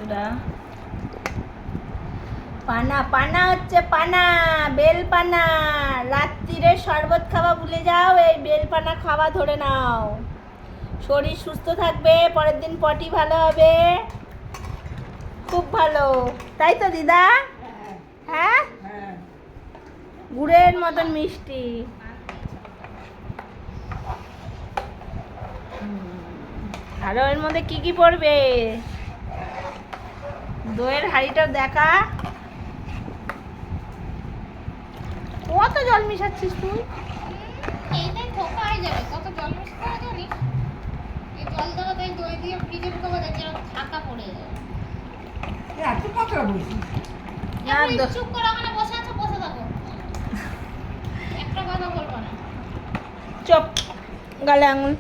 বন্ধুরা, পানা পানা হচ্ছে, পানা বেল পানা। রাত্রিরে শরবত খাওয়া ভুলে যাও, এই বেল পানা খাওয়া ধরে নাও। শরীর সুস্থ থাকবে, পরের দিন পটি ভালো হবে, খুব ভালো। তাই তো দিদা? হ্যাঁ, গুড়ের মতন মিষ্টি। আরো এর মধ্যে কি কি পড়বে? দইয়ের হাঁড়িটা দেখা। কত জল মিশাচ্ছিস তুই? এইটাই ধোকা হয়ে যাবে। কত জল মিশতে হয় জানিস? এই জল দেওয়া তাই দই দিয়ে ফ্রিজে ঢুকাবো, দেখছি ছাকা পড়ে যাবে। এত কথা বলছি না, চুপ করে ওখানে বসে আছো, বসে থাকো, একটা কথা বলবো না। চুপ, গালে আঙুল।